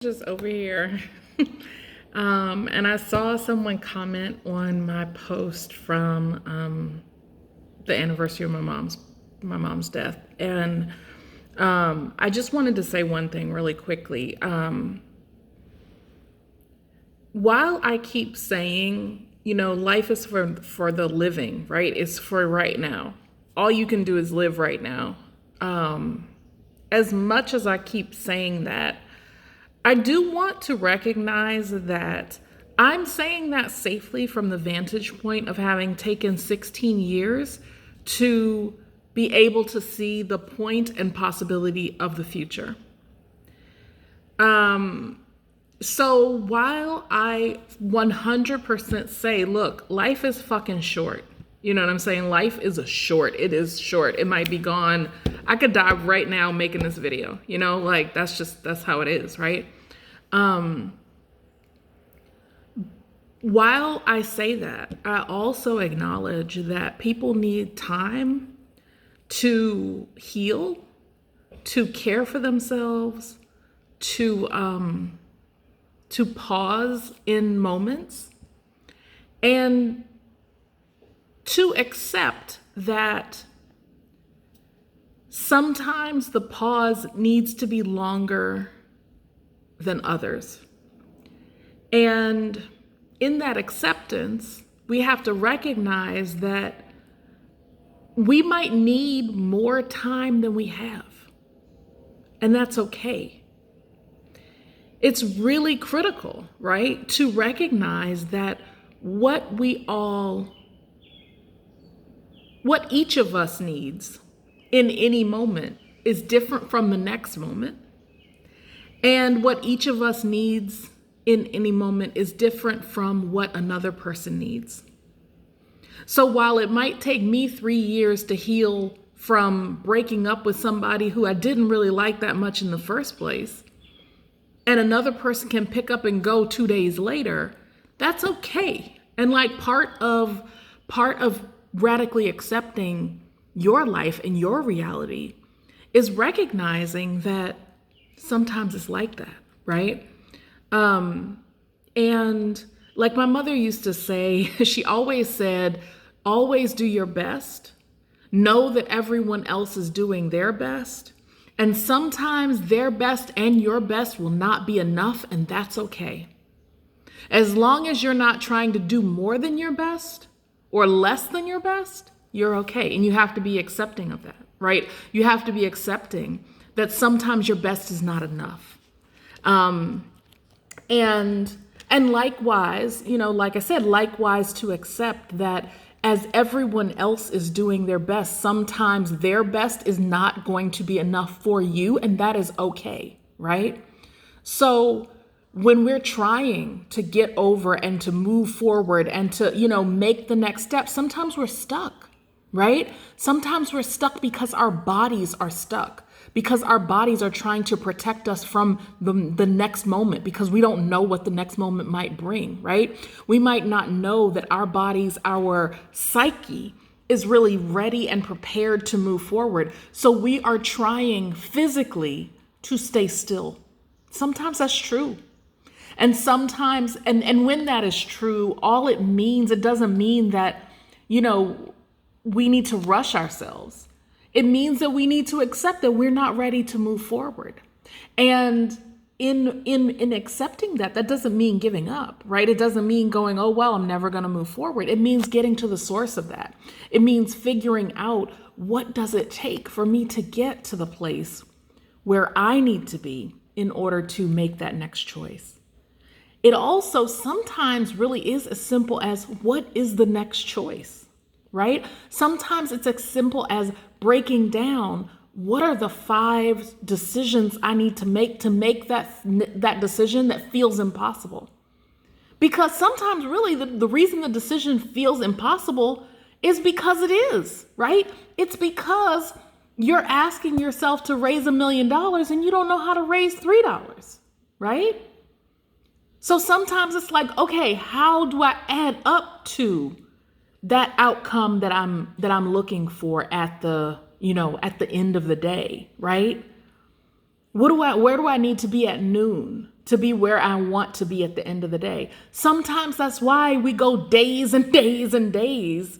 Just over here. And I saw someone comment on my post from the anniversary of my mom's death. And I just wanted to say one thing really quickly. While I keep saying, life is for the living, right? It's for right now. All you can do is live right now. As much as I keep saying that, I do want to recognize that I'm saying that safely from the vantage point of having taken 16 years to be able to see the point and possibility of the future. So while I 100% say, look, life is fucking short. You know what I'm saying? Life is short. It is short. It might be gone. I could die right now making this video, that's how it is, right? While I say that, I also acknowledge that people need time to heal, to care for themselves, to pause in moments, and to accept that sometimes the pause needs to be longer than others. And in that acceptance, we have to recognize that we might need more time than we have. And that's okay. It's really critical, right? To recognize that what each of us needs in any moment is different from the next moment. And what each of us needs in any moment is different from what another person needs. So while it might take me 3 years to heal from breaking up with somebody who I didn't really like that much in the first place, and another person can pick up and go 2 days later, that's okay. And part of radically accepting your life and your reality is recognizing that sometimes it's like that, right? And like my mother used to say, she always said, always do your best. Know that everyone else is doing their best. And sometimes their best and your best will not be enough, and that's okay. As long as you're not trying to do more than your best or less than your best, you're okay. And you have to be accepting of that, right? You have to be accepting that sometimes your best is not enough. And likewise, like I said, likewise to accept that as everyone else is doing their best, sometimes their best is not going to be enough for you, and that is okay, right? So when we're trying to get over and to move forward and to, make the next step, sometimes we're stuck, right? Sometimes we're stuck because our bodies are stuck, because our bodies are trying to protect us from the next moment, because we don't know what the next moment might bring, right? We might not know that our bodies, our psyche is really ready and prepared to move forward. So we are trying physically to stay still. Sometimes that's true. And sometimes, and when that is true, it doesn't mean that, we need to rush ourselves. It means that we need to accept that we're not ready to move forward. And in accepting that doesn't mean giving up, right? It doesn't mean going, oh, well, I'm never going to move forward. It means getting to the source of that. It means figuring out, what does it take for me to get to the place where I need to be in order to make that next choice? It also sometimes really is as simple as, what is the next choice, right? Sometimes it's as simple as breaking down, what are the 5 decisions I need to make that decision that feels impossible? Because sometimes really the reason the decision feels impossible is because it is, right? It's because you're asking yourself to raise $1 million and you don't know how to raise $3, right? So sometimes it's like, okay, how do I add up to that outcome that I'm looking for at the end of the day, right? Where do I need to be at noon to be where I want to be at the end of the day. Sometimes that's why we go days and days and days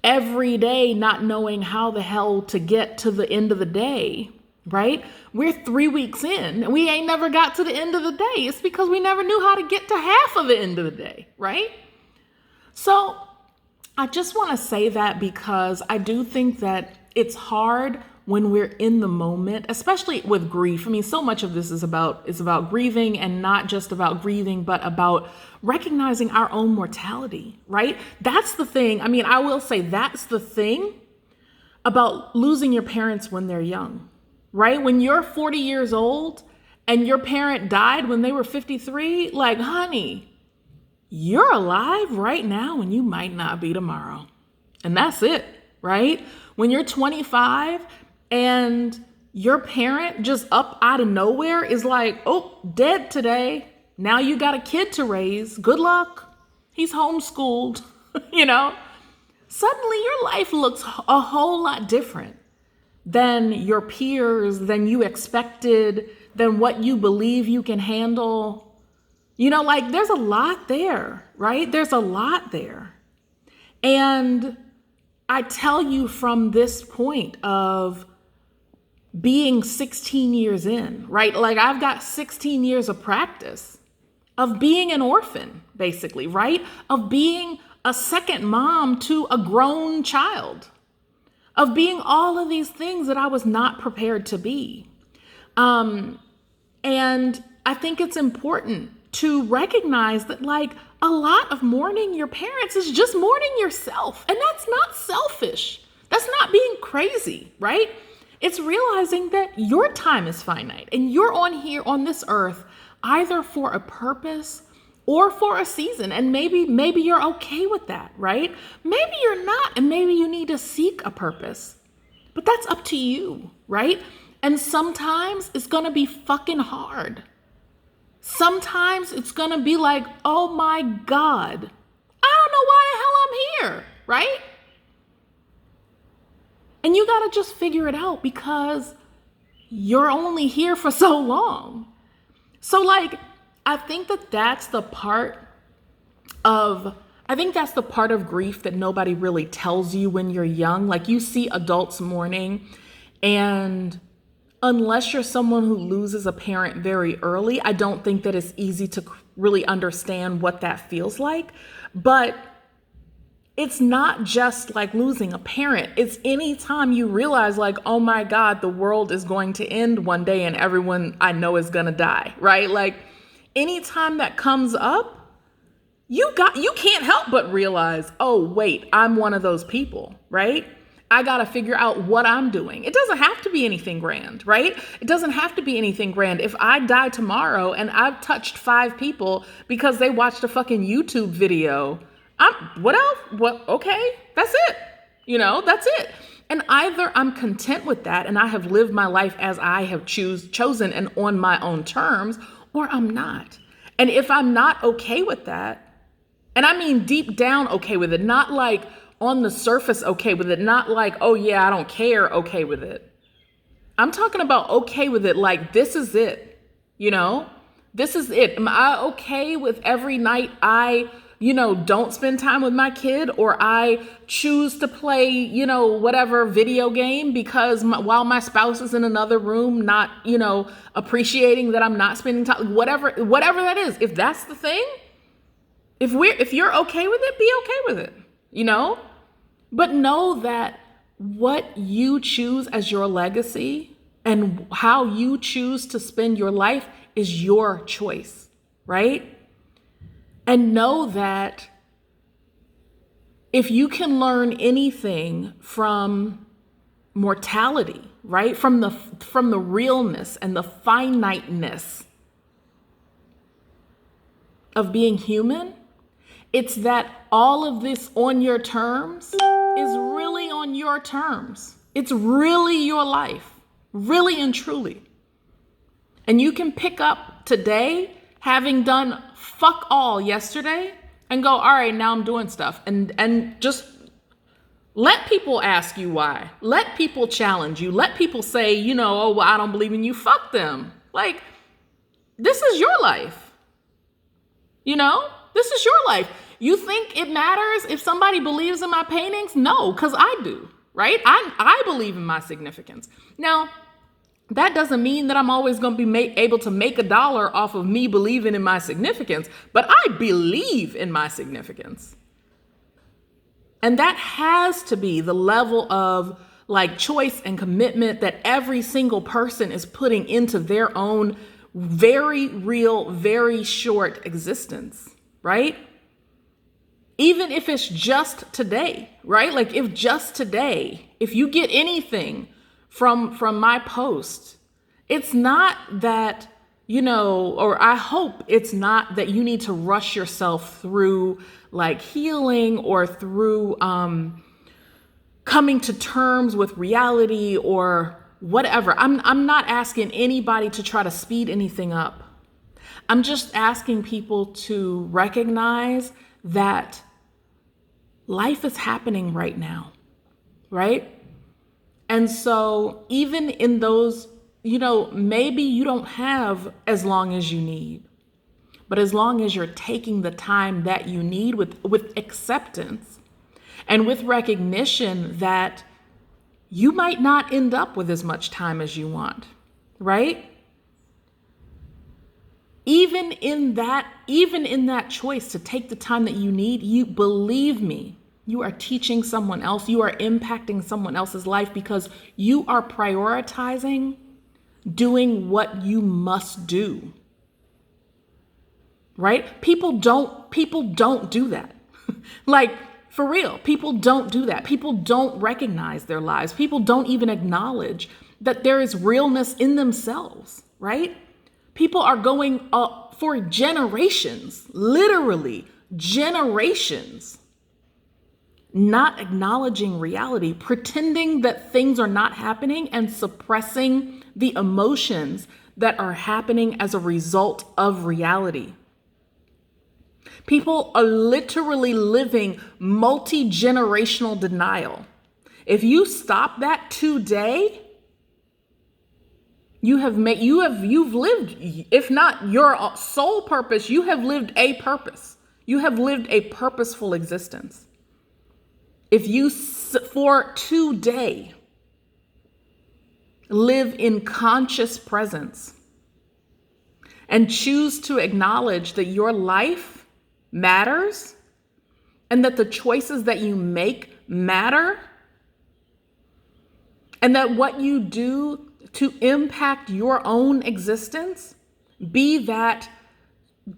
every day not knowing how the hell to get to the end of the day, right? We're 3 weeks in and we ain't never got to the end of the day. It's because we never knew how to get to half of the end of the day, right? So I just want to say that because I do think that it's hard when we're in the moment, especially with grief. I mean, so much of this is about grieving, and not just about grieving, but about recognizing our own mortality, right? That's the thing. I mean, I will say that's the thing about losing your parents when they're young, right? When you're 40 years old and your parent died when they were 53, like, honey, you're alive right now and you might not be tomorrow. And that's it, right? When you're 25 and your parent just up out of nowhere is like, oh, dead today. Now you got a kid to raise. Good luck. He's homeschooled, you know? Suddenly your life looks a whole lot different than your peers, than you expected, than what you believe you can handle. You know, like there's a lot there, right? There's a lot there. And I tell you from this point of being 16 years in, right? Like I've got 16 years of practice of being an orphan, basically, right? Of being a second mom to a grown child, of being all of these things that I was not prepared to be. And I think it's important to recognize that like a lot of mourning your parents is just mourning yourself. And that's not selfish. That's not being crazy, right? It's realizing that your time is finite and you're on here on this earth either for a purpose or for a season. And maybe you're okay with that, right? Maybe you're not, and maybe you need to seek a purpose. But that's up to you, right? And sometimes it's gonna be fucking hard. Sometimes it's going to be like, oh my God, I don't know why the hell I'm here, right? And you got to just figure it out because you're only here for so long. So like, I think that's the part of grief that nobody really tells you when you're young. Like you see adults mourning, and unless you're someone who loses a parent very early, I don't think that it's easy to really understand what that feels like. But it's not just like losing a parent. It's any time you realize like, oh my God, the world is going to end one day and everyone I know is going to die, right? Like anytime that comes up, you can't help but realize, oh wait, I'm one of those people, right? I got to figure out what I'm doing. It doesn't have to be anything grand, right? It doesn't have to be anything grand. If I die tomorrow and I've touched 5 people because they watched a fucking YouTube video, what else? What? Okay, that's it. You know, that's it. And either I'm content with that and I have lived my life as I have chosen and on my own terms, or I'm not. And if I'm not okay with that, and I mean deep down okay with it, not like on the surface okay with it, not like, oh yeah, I don't care, okay with it. I'm talking about okay with it, like this is it, you know? This is it. Am I okay with every night I, don't spend time with my kid, or I choose to play, whatever video game because while my spouse is in another room, not, appreciating that I'm not spending time, whatever that is. If that's the thing, if you're okay with it, be okay with it. But know that what you choose as your legacy and how you choose to spend your life is your choice, right? And know that if you can learn anything from mortality, right? From the realness and the finiteness of being human, it's that all of this on your terms is really on your terms. It's really your life, really and truly. And you can pick up today, having done fuck all yesterday, and go, all right, now I'm doing stuff. And just let people ask you why. Let people challenge you. Let people say, oh, well, I don't believe in you. Fuck them. Like, This is your life. This is your life. You think it matters if somebody believes in my paintings? No, because I do, right? I believe in my significance. Now, that doesn't mean that I'm always going to be able to make $1 off of me believing in my significance, but I believe in my significance. And that has to be the level of choice and commitment that every single person is putting into their own very real, very short existence, right? Even if it's just today, right? If just today, if you get anything from my post, it's not that, or I hope it's not that you need to rush yourself through healing or through coming to terms with reality or whatever. I'm not asking anybody to try to speed anything up. I'm just asking people to recognize that life is happening right now, right? And so even in those, maybe you don't have as long as you need, but as long as you're taking the time that you need with acceptance and with recognition that you might not end up with as much time as you want, right? Even in that choice to take the time that you need, you believe me, you are teaching someone else, you are impacting someone else's life because you are prioritizing doing what you must do. Right? People don't do that. For real, people don't do that. People don't recognize their lives. People don't even acknowledge that there is realness in themselves, right? People are going for generations, literally generations, not acknowledging reality, pretending that things are not happening and suppressing the emotions that are happening as a result of reality. People are literally living multi-generational denial. If you stop that today, you've lived, if not your sole purpose, you have lived a purpose. You have lived a purposeful existence. If you, for today, live in conscious presence and choose to acknowledge that your life matters and that the choices that you make matter and that what you do to impact your own existence, be that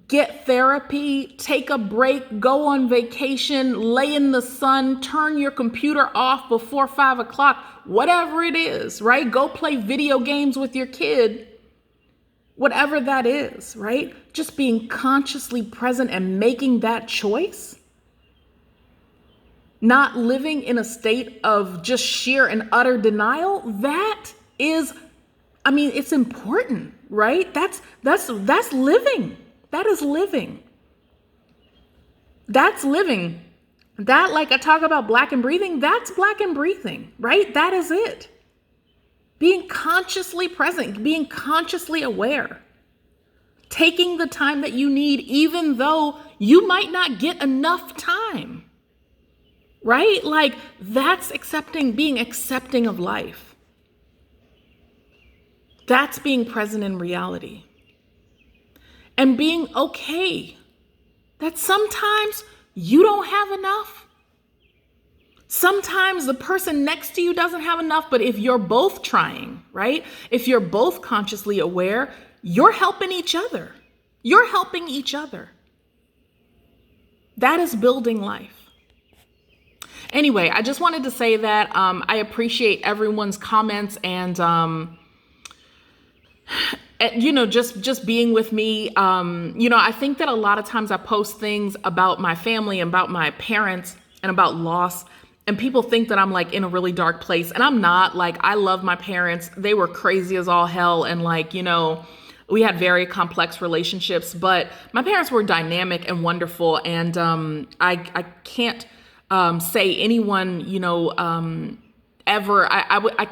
get therapy, take a break, go on vacation, lay in the sun, turn your computer off before 5 o'clock, whatever it is, right? Go play video games with your kid, whatever that is, right? Just being consciously present and making that choice, not living in a state of just sheer and utter denial, that is, it's important, right? That's living. That is living. That's living. That, I talk about black and breathing, that's black and breathing, right? That is it. Being consciously present, being consciously aware, taking the time that you need, even though you might not get enough time, right? That's being accepting of life. That's being present in reality. And being okay that sometimes you don't have enough. Sometimes the person next to you doesn't have enough, but if you're both trying, right? If you're both consciously aware, you're helping each other. You're helping each other. That is building life. Anyway, I just wanted to say that I appreciate everyone's comments and just being with me. I think that a lot of times I post things about my family, about my parents, and about loss. And people think that I'm in a really dark place. And I'm not. I love my parents. They were crazy as all hell. And we had very complex relationships. But my parents were dynamic and wonderful. And I can't say anyone, ever. I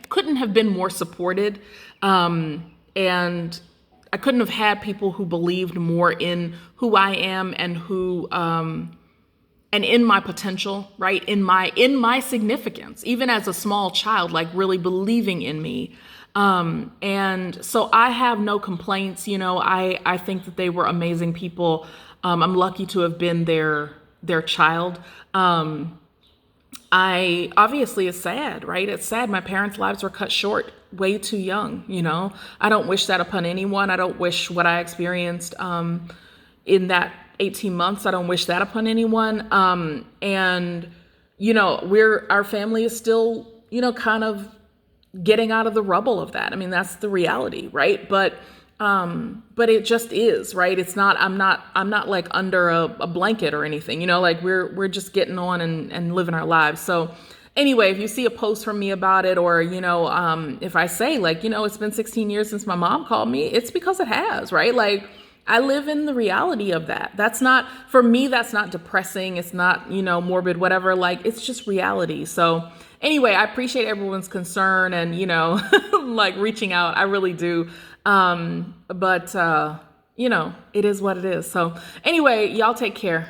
couldn't have been more supported. And I couldn't have had people who believed more in who I am and and in my potential, right? In my significance, even as a small child, like really believing in me. And so I have no complaints. I think that they were amazing people. I'm lucky to have been their child. I obviously it's sad, right? It's sad. My parents' lives were cut short way too young. I don't wish that upon anyone. I don't wish what I experienced in that 18 months. I don't wish that upon anyone. And our family is still, kind of getting out of the rubble of that. I mean, that's the reality, right? But it just is, right? It's not, I'm not like under a blanket or anything, like we're just getting on and living our lives. So anyway, if you see a post from me about it, or, if I say like, it's been 16 years since my mom called me, it's because it has, right? Like, I live in the reality of that. That's not, for me, that's not depressing. It's not, morbid, whatever. Like, it's just reality. So anyway, I appreciate everyone's concern and, like reaching out. I really do. But it is what it is. So anyway, y'all take care.